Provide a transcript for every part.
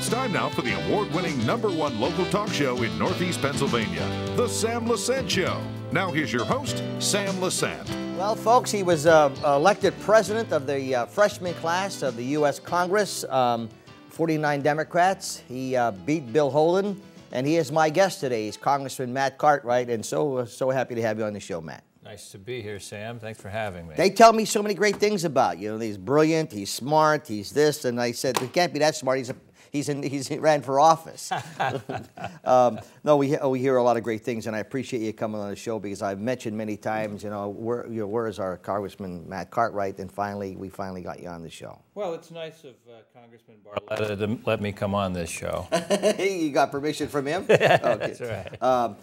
It's time now for the award-winning #1 local talk show in Northeast Pennsylvania, The Sam Lesante Show. Now here's your host, Sam Lesante. Well, folks, he was elected president of the freshman class of the U.S. Congress, 49 Democrats. He beat Bill Holden, and he is my guest today. He's Congressman Matt Cartwright, and so happy to have you on the show, Matt. Nice to be here, Sam. Thanks for having me. They tell me so many great things about you. He's brilliant, he's smart, he's this, and I said, he can't be that smart. He ran for office. No, we hear a lot of great things, and I appreciate you coming on the show because I've mentioned many times, where is our Congressman Matt Cartwright, and we finally got you on the show. Well, it's nice of Congressman Barletta to let me come on this show. You got permission from him? Okay. That's right.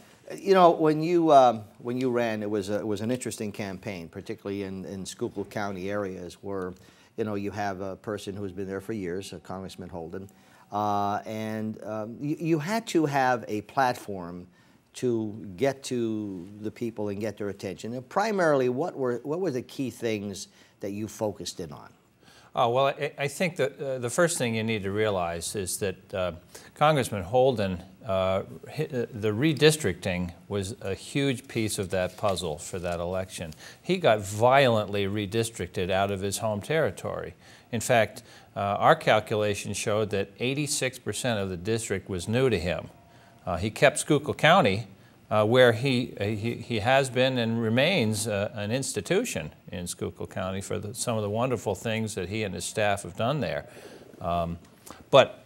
When you ran, it was an interesting campaign, particularly in Schuylkill County areas where, you have a person who's been there for years, Congressman Holden, and you had to have a platform to get to the people and get their attention. And primarily, what were the key things that you focused in on? Oh, well, I think that the first thing you need to realize is that Congressman Holden, the redistricting was a huge piece of that puzzle for that election. He got violently redistricted out of his home territory. In fact, our calculations showed that 86% of the district was new to him. He kept Schuylkill County, where he has been and remains an institution in Schuylkill County for some of the wonderful things that he and his staff have done there. But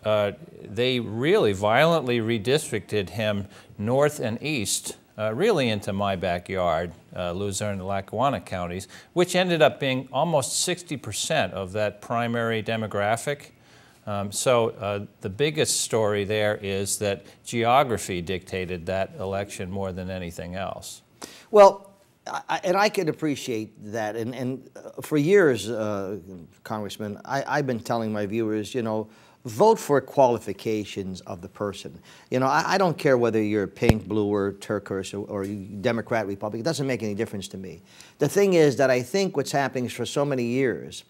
they really violently redistricted him north and east, really into my backyard, Luzerne and Lackawanna counties, which ended up being almost 60% of that primary demographic. So the biggest story there is that geography dictated that election more than anything else. Well, I can appreciate that. And for years, Congressman, I've been telling my viewers, vote for qualifications of the person. I don't care whether you're pink, blue, or turquoise, or Democrat, Republican. It doesn't make any difference to me. The thing is that I think what's happening is for so many years,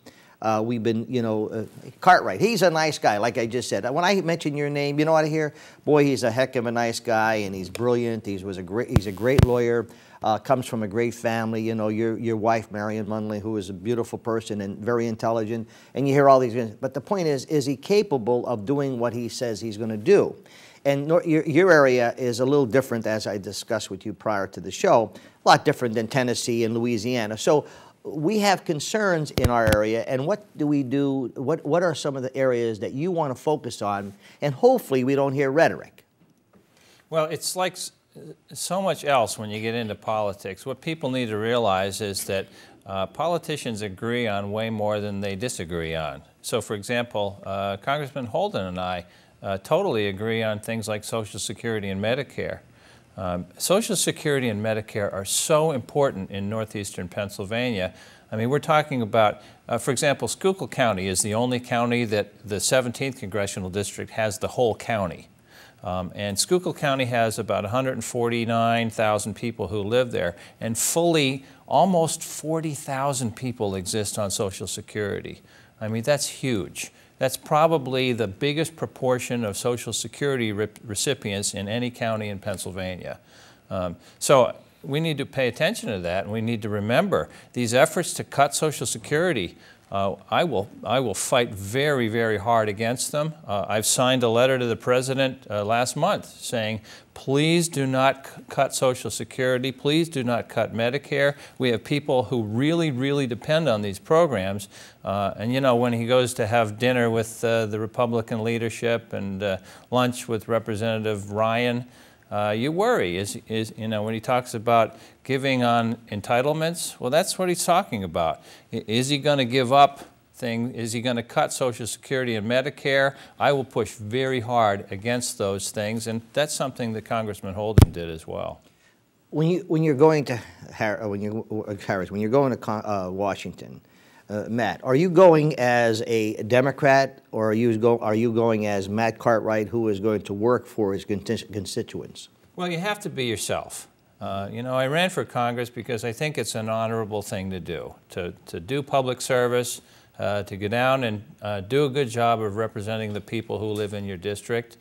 we've been, Cartwright, he's a nice guy, like I just said. When I mention your name, you know what I hear? Boy, he's a heck of a nice guy, and he's brilliant. He's a great lawyer, comes from a great family. Your wife, Marion Munley, who is a beautiful person and very intelligent, and you hear all these things. But the point is he capable of doing what he says he's going to do? And your area is a little different, as I discussed with you prior to the show, a lot different than Tennessee and Louisiana. So we have concerns in our area, and what do we do? What are some of the areas that you want to focus on? And hopefully we don't hear rhetoric. Well, it's like so much else when you get into politics. What people need to realize is that politicians agree on way more than they disagree on. So, for example, Congressman Holden and I totally agree on things like Social Security and Medicare. Social Security and Medicare are so important in northeastern Pennsylvania. I mean, we're talking about, for example, Schuylkill County is the only county that the 17th Congressional District has the whole county. And Schuylkill County has about 149,000 people who live there, and fully almost 40,000 people exist on Social Security. I mean, that's huge. That's probably the biggest proportion of Social Security recipients in any county in Pennsylvania. So we need to pay attention to that, and we need to remember these efforts to cut Social Security. I will fight very, very hard against them. I've signed a letter to the President last month saying, please do not cut Social Security, please do not cut Medicare. We have people who really, really depend on these programs. And when he goes to have dinner with the Republican leadership and lunch with Representative Ryan, you worry, when he talks about giving on entitlements, well, that's what he's talking about. Is he going to give up things? Is he going to cut Social Security and Medicare? I will push very hard against those things, and that's something that Congressman Holden did as well. When you're going to Washington, Matt, are you going as a Democrat, or are you going as Matt Cartwright, who is going to work for his constituents? Well, you have to be yourself. I ran for Congress because I think it's an honorable thing to do public service, to go down and do a good job of representing the people who live in your district.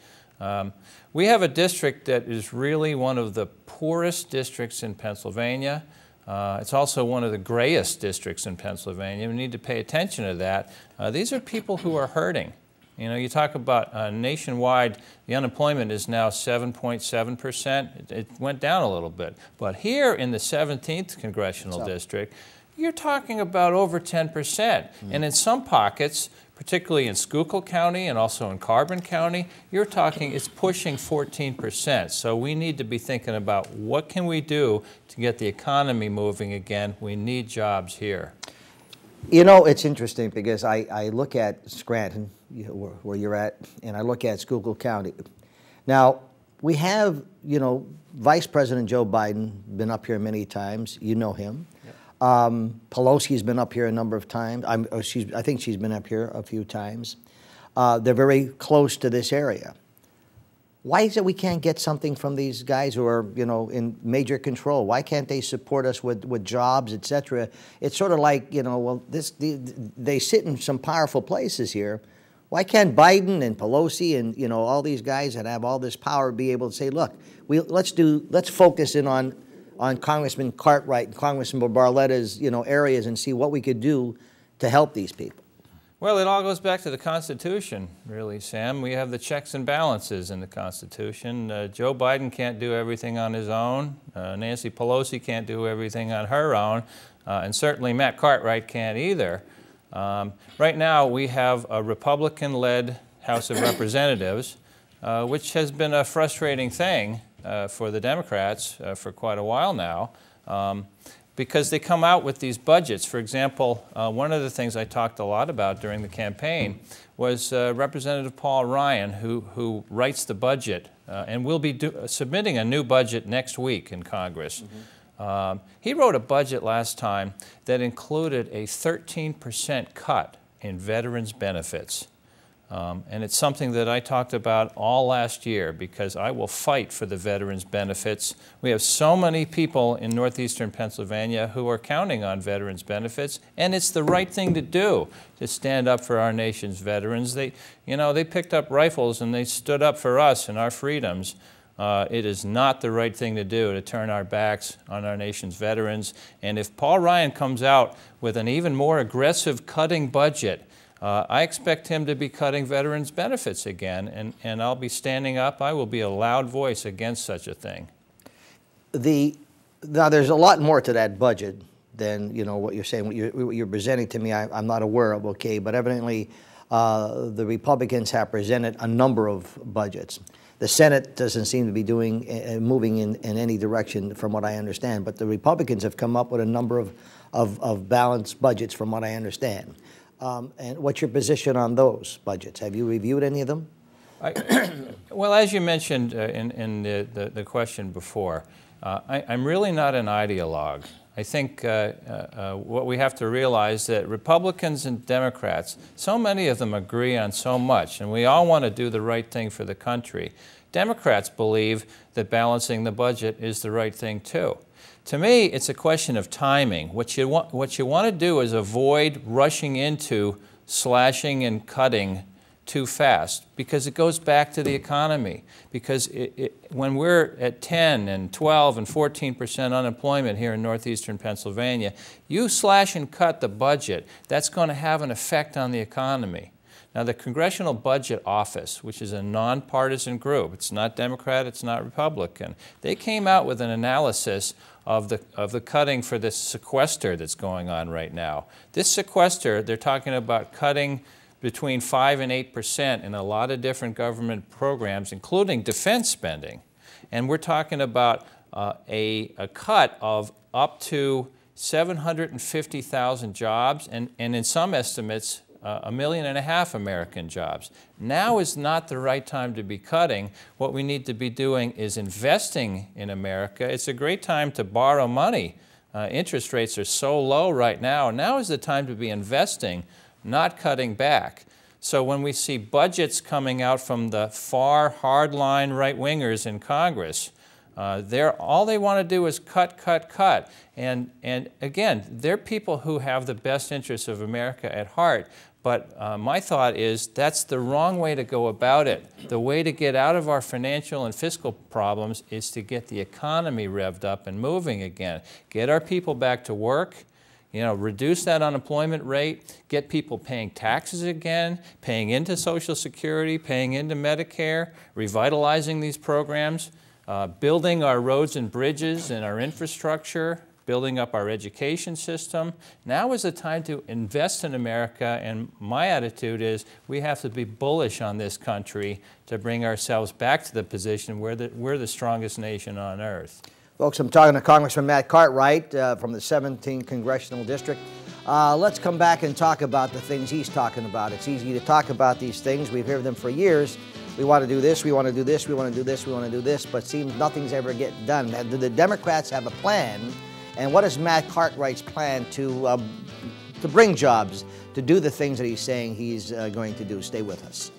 We have a district that is really one of the poorest districts in Pennsylvania. It's also one of the grayest districts in Pennsylvania. We need to pay attention to that. These are people who are hurting. You know, you talk about nationwide, the unemployment is now 7.7%. It went down a little bit. But here in the 17th Congressional District, you're talking about over 10%. And in some pockets, particularly in Schuylkill County and also in Carbon County, you're talking, it's pushing 14%. So we need to be thinking about what can we do to get the economy moving again. We need jobs here. You know, it's interesting because I look at Scranton, where you're at, and I look at Schuylkill County. Now, we have, you know, Vice President Joe Biden been up here many times. You know him. Pelosi's been up here a number of times. I think she's been up here a few times. They're very close to this area. Why is it we can't get something from these guys who are, you know, in major control? Why can't they support us with jobs, et cetera? It's sort of like, you know, well, they sit in some powerful places here. Why can't Biden and Pelosi and, you know, all these guys that have all this power be able to say, look, let's focus in on Congressman Cartwright and Congressman Barletta's, you know, areas and see what we could do to help these people? Well, it all goes back to the Constitution, really, Sam. We have the checks and balances in the Constitution. Joe Biden can't do everything on his own. Nancy Pelosi can't do everything on her own. And certainly Matt Cartwright can't either. Right now, we have a Republican-led House of Representatives, which has been a frustrating thing for the Democrats for quite a while now. Because they come out with these budgets. For example, one of the things I talked a lot about during the campaign was Representative Paul Ryan, who writes the budget, and will be submitting a new budget next week in Congress. He wrote a budget last time that included a 13% cut in veterans' benefits. And it's something that I talked about all last year because I will fight for the veterans' benefits. We have so many people in northeastern Pennsylvania who are counting on veterans' benefits, and it's the right thing to do to stand up for our nation's veterans. They picked up rifles and they stood up for us and our freedoms. It is not the right thing to do to turn our backs on our nation's veterans. And if Paul Ryan comes out with an even more aggressive cutting budget, I expect him to be cutting veterans' benefits again, and I'll be standing up. I will be a loud voice against such a thing. Now, there's a lot more to that budget than, you know, what you're saying. What you're presenting to me, I'm not aware of, okay, but evidently the Republicans have presented a number of budgets. The Senate doesn't seem to be moving in any direction from what I understand, but the Republicans have come up with a number of balanced budgets from what I understand. And what's your position on those budgets? Have you reviewed any of them? Well, as you mentioned in the question before, I'm really not an ideologue. I think what we have to realize that Republicans and Democrats, so many of them agree on so much, and we all want to do the right thing for the country. Democrats believe that balancing the budget is the right thing too. To me, it's a question of timing. What you want to do is avoid rushing into slashing and cutting too fast because it goes back to the economy. Because when we're at 10 and 12 and 14% unemployment here in northeastern Pennsylvania, you slash and cut the budget, that's going to have an effect on the economy. Now, the Congressional Budget Office, which is a nonpartisan group, it's not Democrat, it's not Republican, they came out with an analysis of the cutting for this sequester that's going on right now. This sequester, they're talking about cutting between 5 and 8% in a lot of different government programs, including defense spending. And we're talking about a cut of up to 750,000 jobs, and in some estimates, 1.5 million American jobs. Now is not the right time to be cutting. What we need to be doing is investing in America. It's a great time to borrow money. Interest rates are so low right now. Now is the time to be investing, not cutting back. So when we see budgets coming out from the far hardline right-wingers in Congress, All they want to do is cut, cut, cut. And again, they're people who have the best interests of America at heart. But my thought is that's the wrong way to go about it. The way to get out of our financial and fiscal problems is to get the economy revved up and moving again. Get our people back to work. Reduce that unemployment rate, get people paying taxes again, paying into Social Security, paying into Medicare, revitalizing these programs, building our roads and bridges and our infrastructure, building up our education system. Now is the time to invest in America, and my attitude is we have to be bullish on this country to bring ourselves back to the position where we're the strongest nation on earth. Folks, I'm talking to Congressman Matt Cartwright from the 17th Congressional District. Let's come back and talk about the things he's talking about. It's easy to talk about these things. We've heard them for years. We want to do this, we want to do this, we want to do this, we want to do this, but it seems nothing's ever getting done. Do the Democrats have a plan? And what is Matt Cartwright's plan to bring jobs, to do the things that he's saying he's going to do? Stay with us.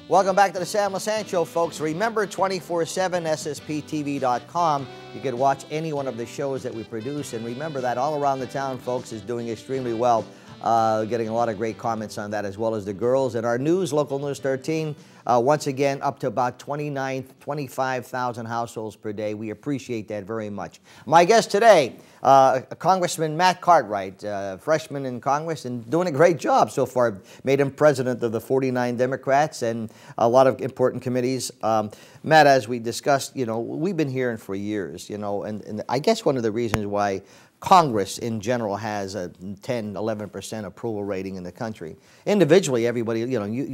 Welcome back to the Sam Lesante Show, folks. Remember, 24/7 SSPTV.com. You can watch any one of the shows that we produce. And remember that all around the town, folks, is doing extremely well. Getting a lot of great comments on that, as well as the girls. And our news, Local News 13, once again, up to about 25,000 households per day. We appreciate that very much. My guest today, Congressman Matt Cartwright, freshman in Congress and doing a great job so far. Made him president of the 49 Democrats and a lot of important committees. Matt, as we discussed, we've been hearing for years, and I guess one of the reasons why Congress in general has a 10, 11% approval rating in the country. Individually, everybody,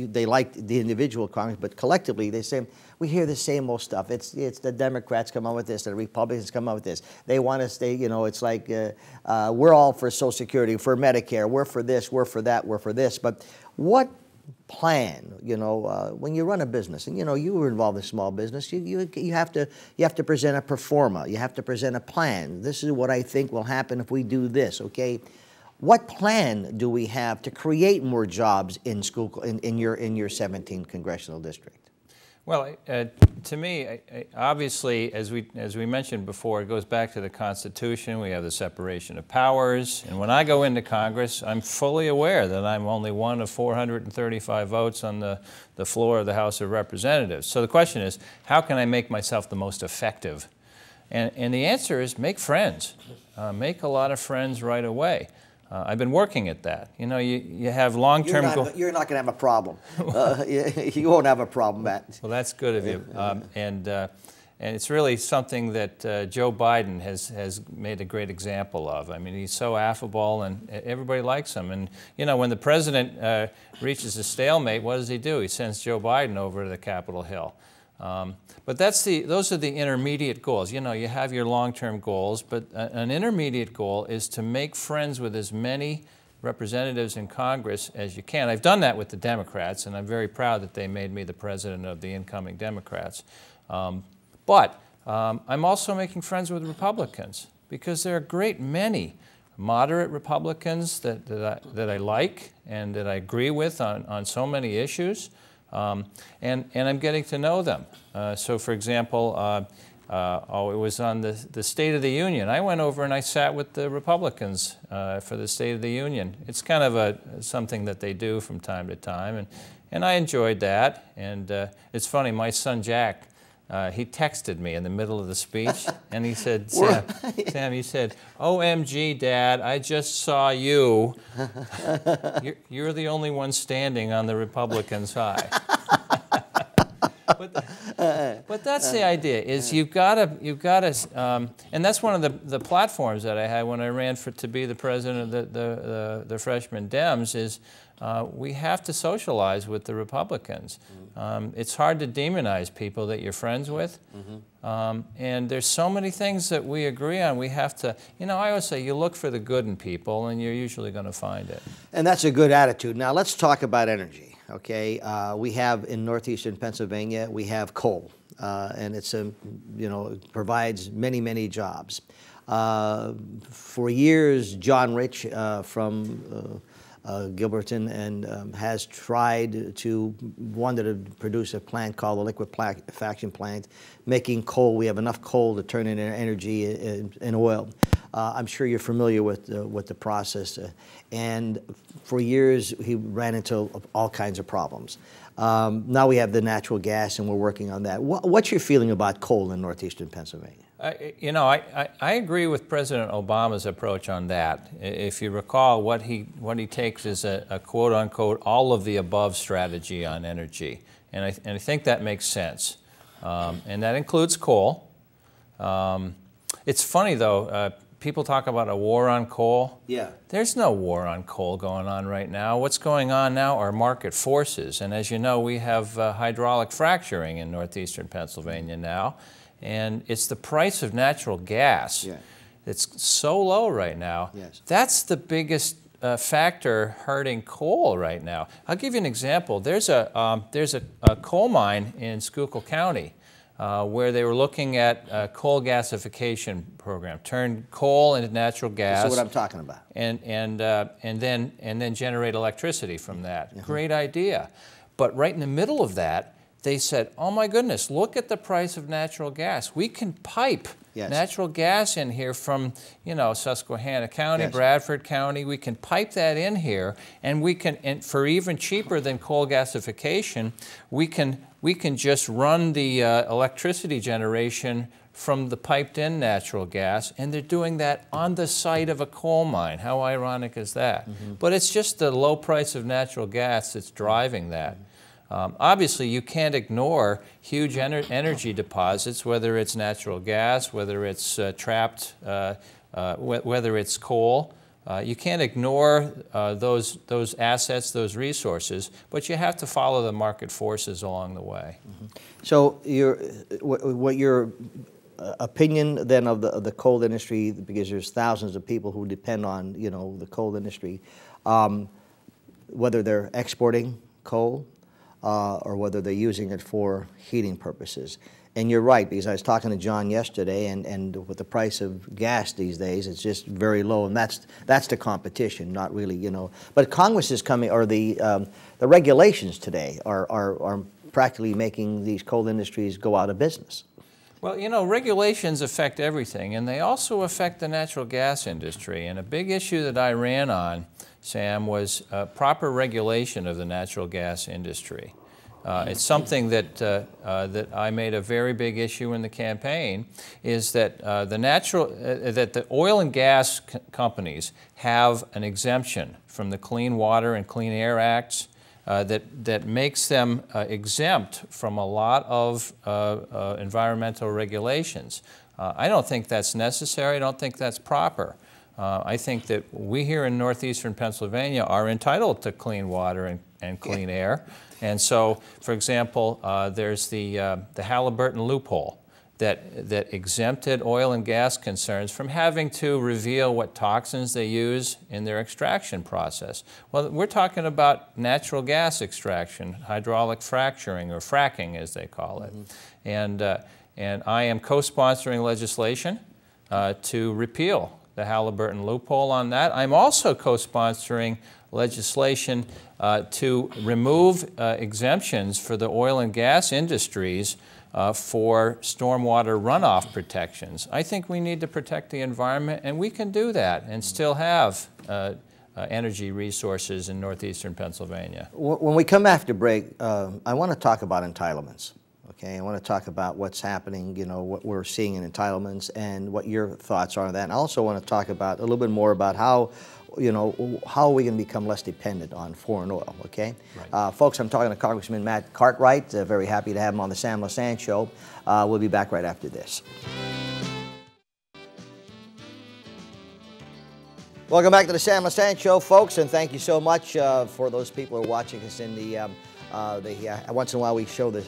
they like the individual Congress, but collectively they say, we hear the same old stuff. It's the Democrats come out with this, the Republicans come out with this. They want to stay, it's like we're all for Social Security, for Medicare, we're for this, we're for that, we're for this. But what plan, when you run a business, and you were involved in small business, you have to present a pro forma, you have to present a plan. This is what I think will happen if we do this. Okay, what plan do we have to create more jobs in school in your 17th congressional district? Well, to me, obviously, as we mentioned before, it goes back to the Constitution. We have the separation of powers. And when I go into Congress, I'm fully aware that I'm only one of 435 votes on the floor of the House of Representatives. So the question is, how can I make myself the most effective? And the answer is make friends. Make a lot of friends right away. I've been working at that. You have long-term goals. You're not going to have a problem. You won't have a problem, Matt. Well, that's good of you. And it's really something that Joe Biden has made a great example of. I mean, he's so affable, and everybody likes him. And when the president reaches a stalemate, what does he do? He sends Joe Biden over to the Capitol Hill. But those are the intermediate goals. You have your long-term goals, but an intermediate goal is to make friends with as many representatives in Congress as you can. I've done that with the Democrats, and I'm very proud that they made me the president of the incoming Democrats. But I'm also making friends with Republicans, because there are a great many moderate Republicans that I like and that I agree with on so many issues. And I'm getting to know them. So, for example, it was on the State of the Union. I went over and I sat with the Republicans for the State of the Union. It's kind of something that they do from time to time, and I enjoyed that. And it's funny, my son Jack, he texted me in the middle of the speech, and he said, Sam, he said, OMG, Dad, I just saw you. You're the only one standing on the Republican side. But that's the idea, is you've got to, and that's one of the platforms that I had when I ran to be the president of the freshman Dems, is we have to socialize with the Republicans. It's hard to demonize people that you're friends with. And there's so many things that we agree on. We have to, I always say, you look for the good in people, and you're usually going to find it. And that's a good attitude. Now let's talk about energy. Okay, we have in northeastern Pennsylvania, we have coal, and it's it provides many jobs. For years, John Rich from Gilberton, and has tried to wanted to produce a plant called the liquefaction plant, making coal. We have enough coal to turn into energy in oil. I'm sure you're familiar with the process. And for years, he ran into all kinds of problems. Now we have the natural gas, and we're working on that. What's your feeling about coal in northeastern Pennsylvania? You know, I agree with President Obama's approach on that. If you recall, what he takes is a quote-unquote all-of-the-above strategy on energy. And I think that makes sense. And that includes coal. It's funny, though. People talk about a war on coal. Yeah. There's no war on coal going on right now. What's going on now are market forces. And as you know, we have hydraulic fracturing in northeastern Pennsylvania now. And it's the price of natural gas. Yeah. It's so low right now. Yes. That's the biggest factor hurting coal right now. I'll give you an example. There's a coal mine in Schuylkill County where they were looking at a coal gasification program, turn coal into natural gas. That's what I'm talking about. And then generate electricity from that. Great idea. But right in the middle of that, they said, oh my goodness, look at the price of natural gas. We can pipe natural gas in here from, you know, Susquehanna County, Bradford County. We can pipe that in here, and we can, and for even cheaper than coal gasification, we can just run the electricity generation from the piped-in natural gas, and they're doing that on the site of a coal mine. How ironic is that? But it's just the low price of natural gas that's driving that. Obviously, you can't ignore huge energy deposits, whether it's natural gas, whether it's trapped, whether it's coal. You can't ignore those assets, those resources, but you have to follow the market forces along the way. So what your opinion then of the coal industry, because there's thousands of people who depend on, you know, the coal industry, whether they're exporting coal, or whether they're using it for heating purposes. And you're right, because I was talking to John yesterday, and with the price of gas these days, it's just very low, and that's the competition, not really, you know. But Congress is coming, or the regulations today are practically making these coal industries go out of business. Well, you know, regulations affect everything, and they also affect the natural gas industry. And a big issue that I ran on, Sam, was proper regulation of the natural gas industry. It's something that that I made a very big issue in the campaign, is that that the oil and gas companies have an exemption from the Clean Water and Clean Air Acts that makes them exempt from a lot of environmental regulations. I don't think that's necessary. I don't think that's proper. I think that we here in northeastern Pennsylvania are entitled to clean water and clean air. And so, for example, there's the Halliburton loophole that exempted oil and gas concerns from having to reveal what toxins they use in their extraction process. Well, we're talking about natural gas extraction, hydraulic fracturing, or fracking as they call it. And I am co-sponsoring legislation to repeal the Halliburton loophole on that. I'm also co-sponsoring legislation to remove exemptions for the oil and gas industries for stormwater runoff protections. I think we need to protect the environment, and we can do that and still have energy resources in northeastern Pennsylvania. When we come after break, I want to talk about entitlements. Okay, I want to talk about what's happening, you know, what we're seeing in entitlements and what your thoughts are on that. And I also want to talk about a little bit more about how, you know, how we can become less dependent on foreign oil, okay? Right. Folks, I'm talking to Congressman Matt Cartwright. Very happy to have him on the Sam Lesante Show. We'll be back right after this. Welcome back to the Sam Lesante Show, folks, and thank you so much for those people who are watching us in the once in a while we show the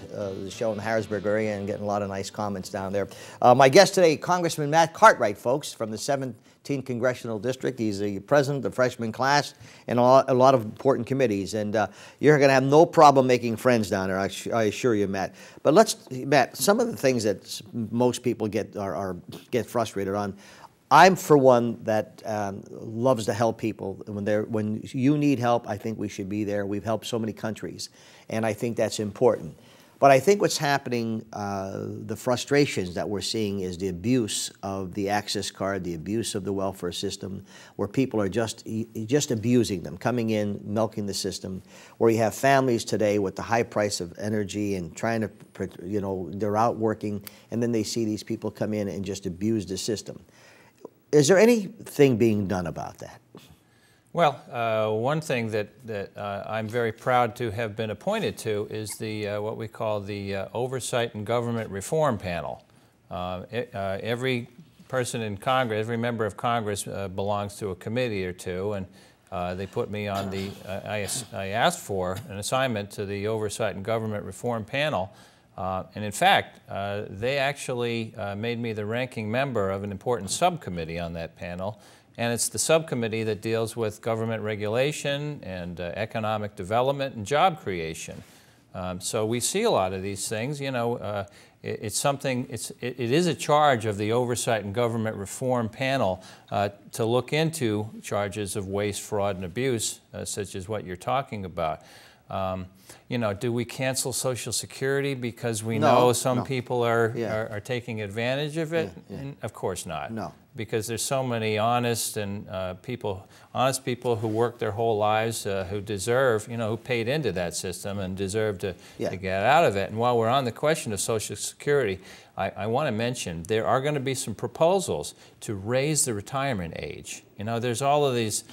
show in the Harrisburg area and getting a lot of nice comments down there. My guest today, Congressman Matt Cartwright, folks, from the 17th Congressional District. He's the president of the freshman class and a lot of important committees. And you're going to have no problem making friends down there, I assure you, Matt. But Matt, some of the things that most people get frustrated on. I'm for one that loves to help people. When you need help, I think we should be there. We've helped so many countries, and I think that's important. But I think what's happening, the frustrations that we're seeing is the abuse of the access card, the abuse of the welfare system, where people are just abusing them, coming in, milking the system, where you have families today with the high price of energy and trying to, they're out working, and then they see these people come in and just abuse the system. Is there anything being done about that? Well, one thing that I'm very proud to have been appointed to is the what we call the Oversight and Government Reform Panel. Every person in Congress, every member of Congress belongs to a committee or two, and they put me on the, I asked for an assignment to the Oversight and Government Reform Panel, and in fact, they actually made me the ranking member of an important subcommittee on that panel. And it's the subcommittee that deals with government regulation and economic development and job creation. So we see a lot of these things. It's something. It is a charge of the Oversight and Government Reform Panel to look into charges of waste, fraud, and abuse, such as what you're talking about. Do we cancel Social Security because we know some people are taking advantage of it? Yeah. Of course not. No. Because there's so many honest and honest people who work their whole lives who deserve, who paid into that system and deserve to get out of it. And while we're on the question of Social Security, I want to mention there are going to be some proposals to raise the retirement age. There's all of these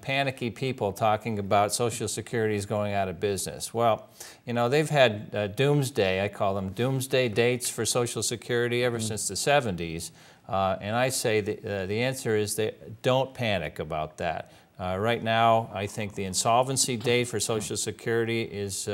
panicky people talking about Social Security is going out of business. Well, they've had doomsday, I call them doomsday dates for Social Security ever since the 70s. And I say the answer is that don't panic about that. Right now, I think the insolvency date for Social Security is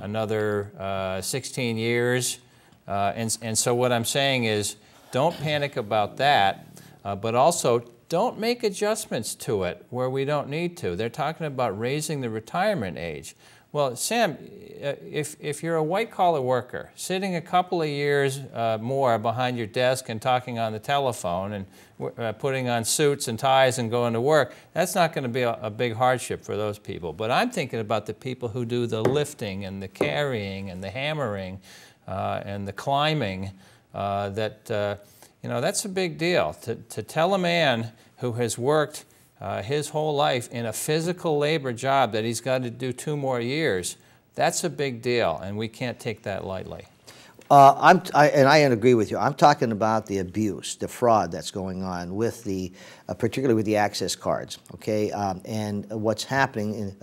another 16 years. And so what I'm saying is don't panic about that, but also don't make adjustments to it where we don't need to. They're talking about raising the retirement age. Well, Sam, if you're a white-collar worker sitting a couple of years more behind your desk and talking on the telephone and putting on suits and ties and going to work, that's not going to be a big hardship for those people. But I'm thinking about the people who do the lifting and the carrying and the hammering and the climbing. That's a big deal. To tell a man who has worked his whole life in a physical labor job that he's got to do 2 more years, that's a big deal, and we can't take that lightly. And I agree with you. I'm talking about the abuse, the fraud that's going on with particularly with the access cards, okay? And what's happening,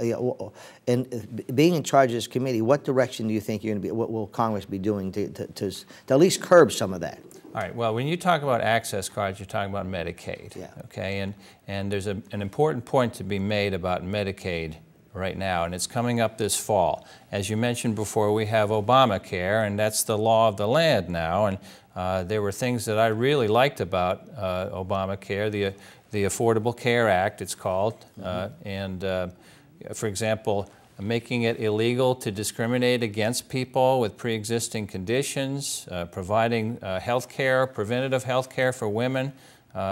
and being in charge of this committee, what direction do you think you're going to be? What will Congress be doing to at least curb some of that? All right, well, when you talk about access cards, you're talking about Medicaid, okay? And there's an important point to be made about Medicaid right now, and it's coming up this fall. As you mentioned before, we have Obamacare, and that's the law of the land now, and there were things that I really liked about Obamacare, the Affordable Care Act, it's called, for example, making it illegal to discriminate against people with pre-existing conditions, providing health care, preventative health care for women,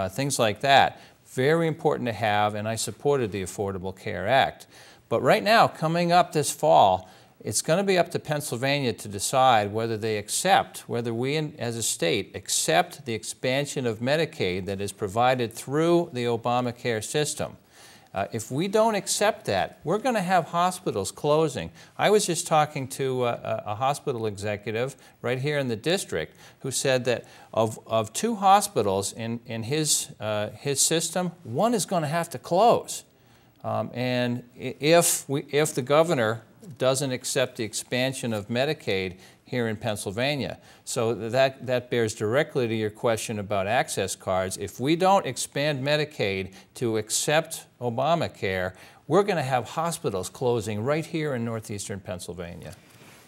things like that. Very important to have, and I supported the Affordable Care Act. But right now, coming up this fall, it's going to be up to Pennsylvania to decide whether they accept, whether we as a state accept the expansion of Medicaid that is provided through the Obamacare system. If we don't accept that, we're going to have hospitals closing. I was just talking to a hospital executive right here in the district who said that of 2 hospitals in his system, 1 is going to have to close. And if the governor doesn't accept the expansion of Medicaid here in Pennsylvania. So that bears directly to your question about access cards. If we don't expand Medicaid to accept Obamacare, we're going to have hospitals closing right here in northeastern Pennsylvania.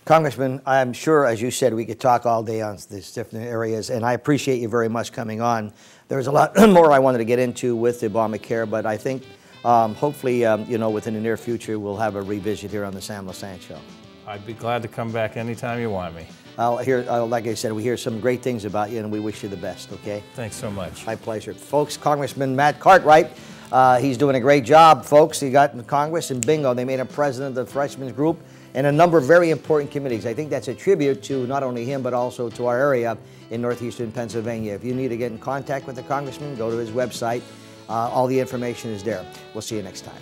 Congressman, I'm sure, as you said, we could talk all day on these different areas, and I appreciate you very much coming on. There's a lot more I wanted to get into with Obamacare, but I think hopefully, within the near future, we'll have a revisit here on the Sam Lesante Show. I'd be glad to come back anytime you want me. Like I said, we hear some great things about you, and we wish you the best, okay? Thanks so much. My pleasure. Folks, Congressman Matt Cartwright, he's doing a great job, folks. He got in Congress, and bingo, they made him president of the Freshmen's Group and a number of very important committees. I think that's a tribute to not only him, but also to our area in northeastern Pennsylvania. If you need to get in contact with the Congressman, go to his website. All the information is there. We'll see you next time.